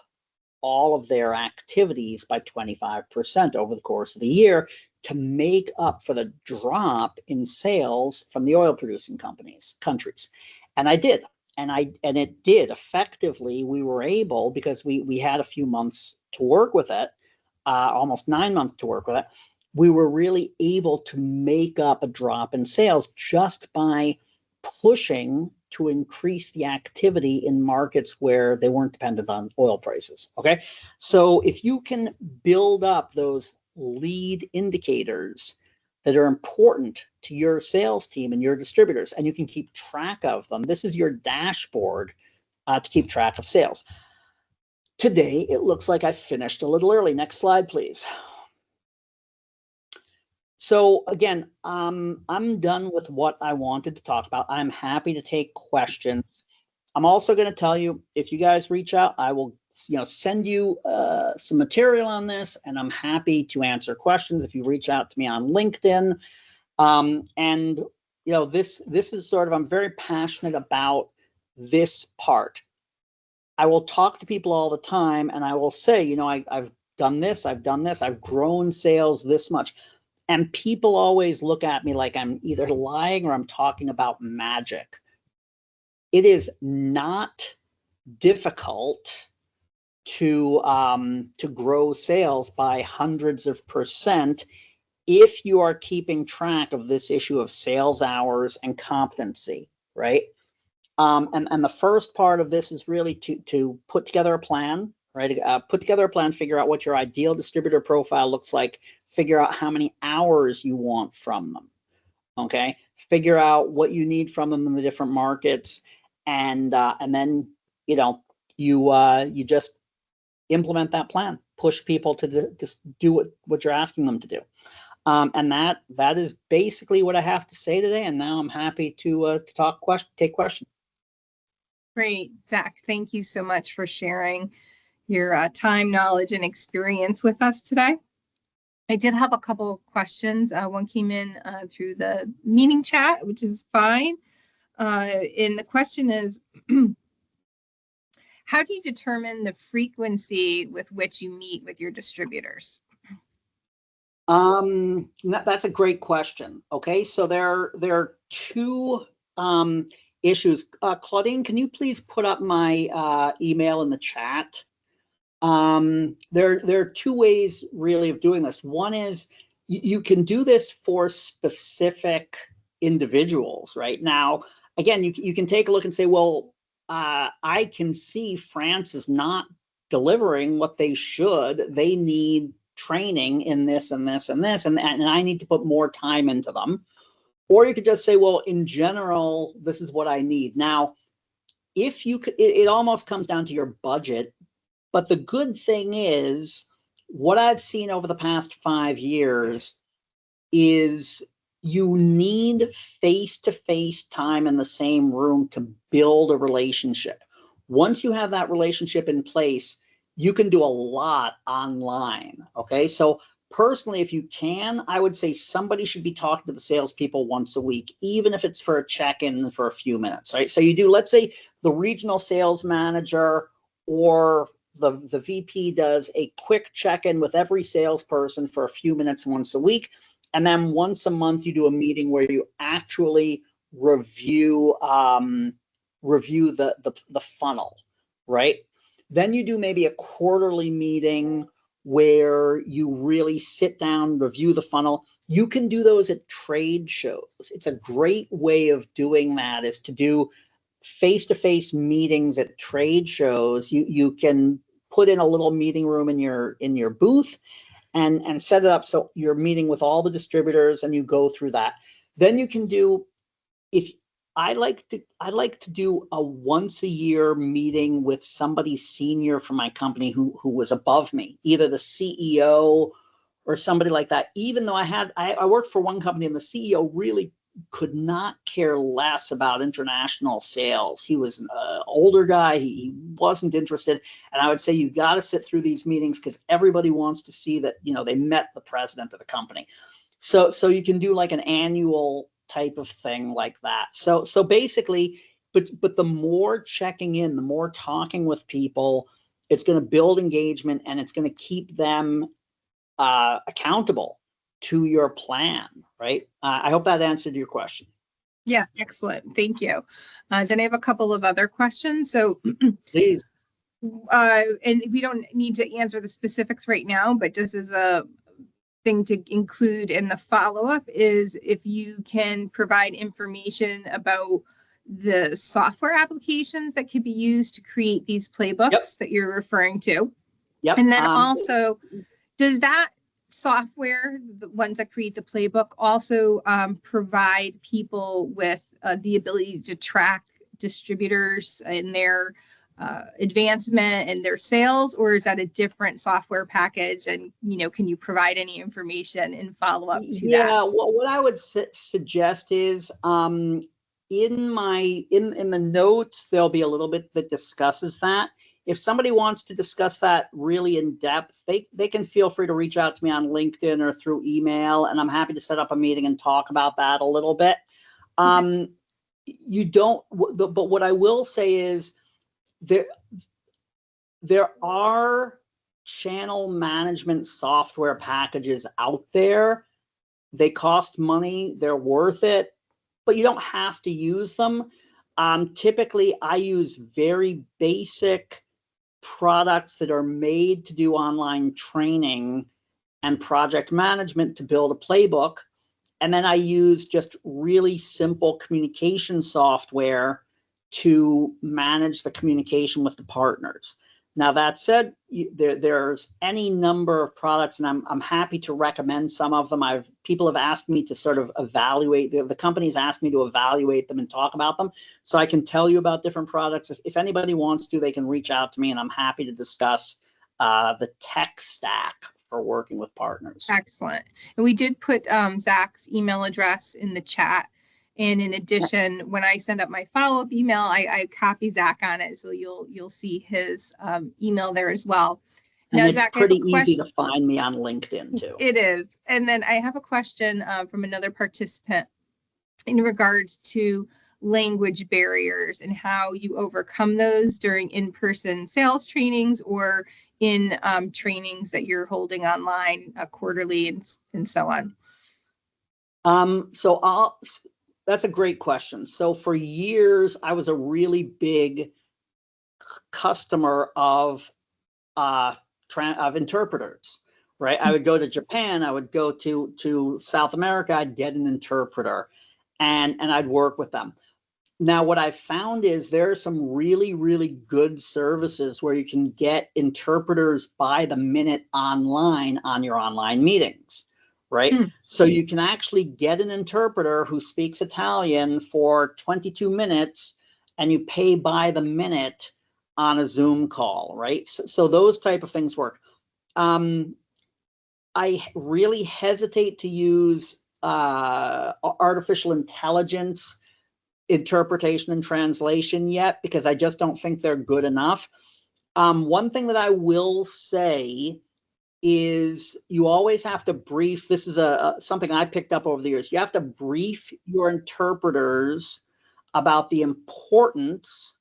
all of their activities by 25% over the course of the year to make up for the drop in sales from the oil producing countries? And I did. And it did effectively. We were able, because we had a few months to work with it, almost 9 months to work with it, we were really able to make up a drop in sales just by pushing to increase the activity in markets where they weren't dependent on oil prices, okay? So if you can build up those lead indicators that are important to your sales team and your distributors, and you can keep track of them, this is your dashboard to keep track of sales. Today, it looks like I finished a little early. Next slide, please. So again, I'm done with what I wanted to talk about. I'm happy to take questions. I'm also going to tell you, if you guys reach out, I will send you some material on this, and I'm happy to answer questions if you reach out to me on LinkedIn. And this is sort of, I'm very passionate about this part. I will talk to people all the time, and I will say, I've done this, I've grown sales this much. And people always look at me like I'm either lying or I'm talking about magic. It is not difficult to grow sales by hundreds of percent if you are keeping track of this issue of sales hours and competency, right? And the first part of this is really to put together a plan, right? Put together a plan, figure out what your ideal distributor profile looks like, figure out how many hours you want from them, Okay, figure out what you need from them in the different markets, and then you just implement that plan. Push people to just do what you're asking them to do. And that is basically what I have to say today. And now I'm happy to take questions. Great, Zach. Thank you so much for sharing your time, knowledge, and experience with us today. I did have a couple of questions. One came in through the meeting chat, which is fine. And the question is, how do you determine the frequency with which you meet with your distributors? That's a great question. Okay, so there are two issues. Claudine, can you please put up my email in the chat? There are two ways really of doing this. One is you can do this for specific individuals. Right now, again, you can take a look and say, well, I can see France is not delivering what they should. They need training in this and this and this, and I need to put more time into them. Or you could just say, well, in general, this is what I need. Now, if you could, it almost comes down to your budget. But the good thing is, what I've seen over the past 5 years is you need face-to-face time in the same room to build a relationship. Once you have that relationship in place, you can do a lot online. Okay, so personally, if you can, I would say somebody should be talking to the salespeople once a week, even if it's for a check-in for a few minutes. Right, so you do, let's say the regional sales manager or the VP does a quick check-in with every salesperson for a few minutes once a week, and then once a month you do a meeting where you actually review the funnel, right? Then you do maybe a quarterly meeting where you really sit down, review the funnel. You can do those at trade shows. It's a great way of doing that, is to do face-to-face meetings at trade shows. You can put in a little meeting room in your booth and set it up so you're meeting with all the distributors and you go through that. Then you can do, if I like to do a once a year meeting with somebody senior from my company who was above me, either the CEO or somebody like that. Even though I worked for one company and the CEO really could not care less about international sales. He was an older guy. He wasn't interested. And I would say, you got to sit through these meetings because everybody wants to see that, they met the president of the company. So you can do like an annual type of thing like that. So basically, but the more checking in, the more talking with people, it's going to build engagement and it's going to keep them accountable to your plan, right? I hope that answered your question. Yeah, excellent. Thank you. Then I have a couple of other questions. So please. And we don't need to answer the specifics right now, but just as a thing to include in the follow-up is if you can provide information about the software applications that could be used to create these playbooks that you're referring to. Yep. And then also, does that software, the ones that create the playbook, also provide people with the ability to track distributors in their advancement and their sales, or is that a different software package? And can you provide any information in follow-up to that? Yeah, what I would suggest is in the notes there'll be a little bit that discusses that. If somebody wants to discuss that really in depth, they can feel free to reach out to me on LinkedIn or through email, and I'm happy to set up a meeting and talk about that a little bit. But what I will say is there are channel management software packages out there. They cost money, they're worth it, but you don't have to use them. Typically, I use very basic products that are made to do online training and project management to build a playbook. And then I use just really simple communication software to manage the communication with the partners. Now that said, there's any number of products, and I'm happy to recommend some of them. People have asked me to sort of evaluate, the companies asked me to evaluate them and talk about them. So I can tell you about different products. If anybody wants to, they can reach out to me, and I'm happy to discuss the tech stack for working with partners. Excellent. And we did put Zach's email address in the chat. And in addition, when I send up my follow-up email, I copy Zach on it, so you'll see his email there as well. Now, it's Zach, pretty easy to find me on LinkedIn too. It is. And then I have a question from another participant in regards to language barriers and how you overcome those during in-person sales trainings or in trainings that you're holding online quarterly and so on. That's a great question. So for years, I was a really big customer of interpreters, right? I would go to Japan, I would go to South America, I'd get an interpreter, and I'd work with them. Now, what I found is there are some really, really good services where you can get interpreters by the minute online on your online meetings. Right? So you can actually get an interpreter who speaks Italian for 22 minutes and you pay by the minute on a Zoom call, right? So those type of things work. I really hesitate to use artificial intelligence interpretation and translation yet because I just don't think they're good enough. One thing that I will say is you always have to brief. This is something I picked up over the years. You have to brief your interpreters about the importance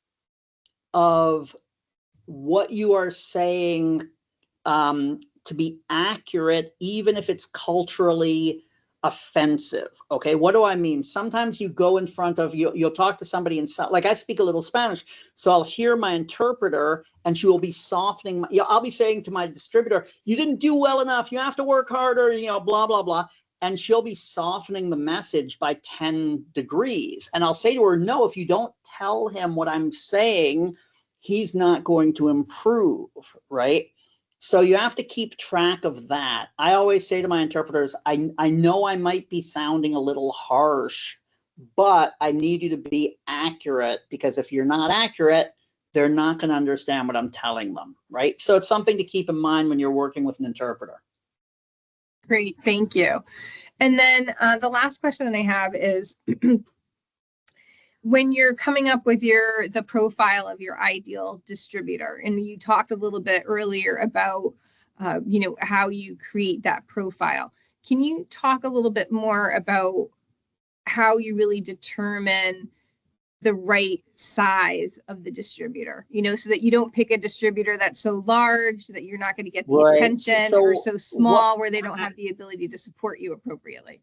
of what you are saying to be accurate, even if it's culturally offensive. Okay, what do I mean? Sometimes you go in front of you'll talk to somebody and like I speak a little Spanish, so I'll hear my interpreter and she will be softening. I'll be saying to my distributor, "You didn't do well enough. You have to work harder." Blah blah blah, and she'll be softening the message by 10 degrees. And I'll say to her, "No, if you don't tell him what I'm saying, he's not going to improve." Right? So you have to keep track of that. I always say to my interpreters, I know I might be sounding a little harsh, but I need you to be accurate, because if you're not accurate, they're not going to understand what I'm telling them, right? So it's something to keep in mind when you're working with an interpreter. Great, thank you. And then the last question that I have is, when you're coming up with the profile of your ideal distributor, and you talked a little bit earlier about how you create that profile, can you talk a little bit more about how you really determine the right size of the distributor, so that you don't pick a distributor that's so large that you're not going to get the attention, or so small where they don't have the ability to support you appropriately?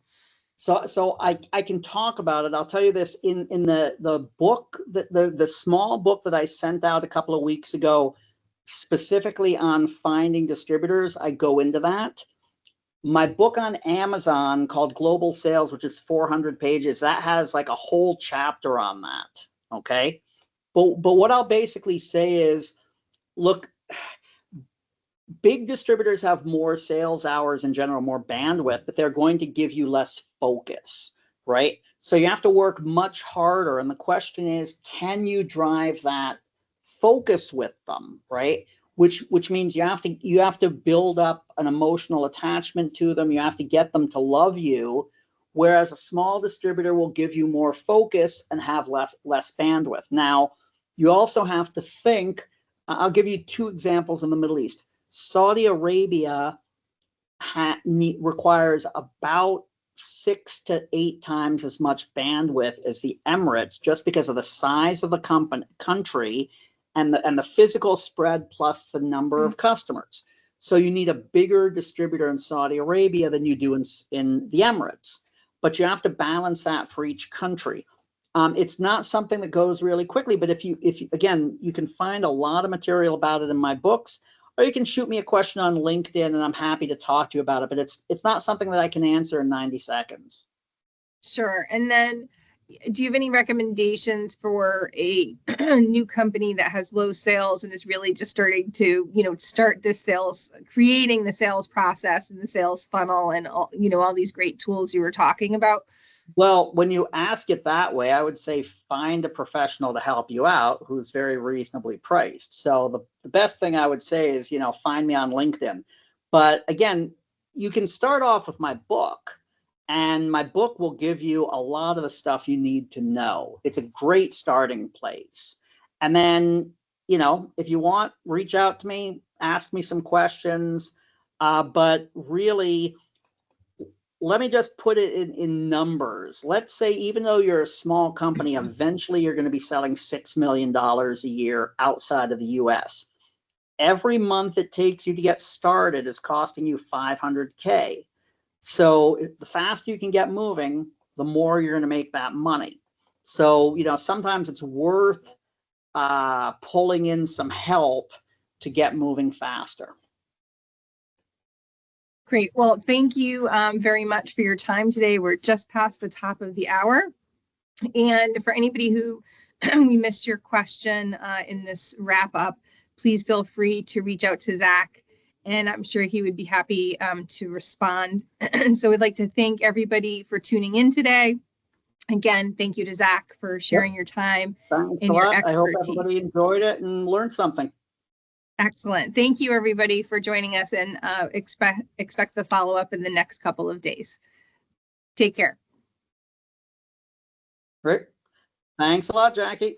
So I can talk about it. I'll tell you this, in the book, the small book that I sent out a couple of weeks ago, specifically on finding distributors, I go into that. My book on Amazon called Global Sales, which is 400 pages, that has like a whole chapter on that. Okay. But what I'll basically say is, look, big distributors have more sales hours in general, more bandwidth, but they're going to give you less focus, right? So you have to work much harder. And the question is, can you drive that focus with them, right? Which means you have to build up an emotional attachment to them. You have to get them to love you, whereas a small distributor will give you more focus and have less bandwidth. Now, you also have to think, I'll give you two examples in the Middle East. Saudi Arabia requires about 6 to 8 times as much bandwidth as the Emirates, just because of the size of the country and the physical spread plus the number of customers. So you need a bigger distributor in Saudi Arabia than you do in the Emirates, but you have to balance that for each country. It's not something that goes really quickly, but if you again, you can find a lot of material about it in my books, or you can shoot me a question on LinkedIn and I'm happy to talk to you about it, but it's not something that I can answer in 90 seconds. Sure. And then do you have any recommendations for a new company that has low sales and is really just starting to, start this sales, creating the sales process and the sales funnel and all, all these great tools you were talking about? Well, when you ask it that way, I would say find a professional to help you out who's very reasonably priced. So the best thing I would say is, find me on LinkedIn. But again, you can start off with my book, and my book will give you a lot of the stuff you need to know. It's a great starting place. And then, if you want, reach out to me, ask me some questions. But really, let me just put it in numbers. Let's say, even though you're a small company, eventually you're going to be selling $6 million a year outside of the US. Every month it takes you to get started is costing you $500K. So the faster you can get moving, the more you're going to make that money. So, sometimes it's worth pulling in some help to get moving faster. Great. Well, thank you very much for your time today. We're just past the top of the hour. And for anybody who we missed your question in this wrap up, please feel free to reach out to Zach, and I'm sure he would be happy to respond. So we'd like to thank everybody for tuning in today. Again, thank you to Zach for sharing your time and your expertise. I hope everybody enjoyed it and learned something. Excellent. Thank you, everybody, for joining us, and expect the follow-up in the next couple of days. Take care. Great. Thanks a lot, Jackie.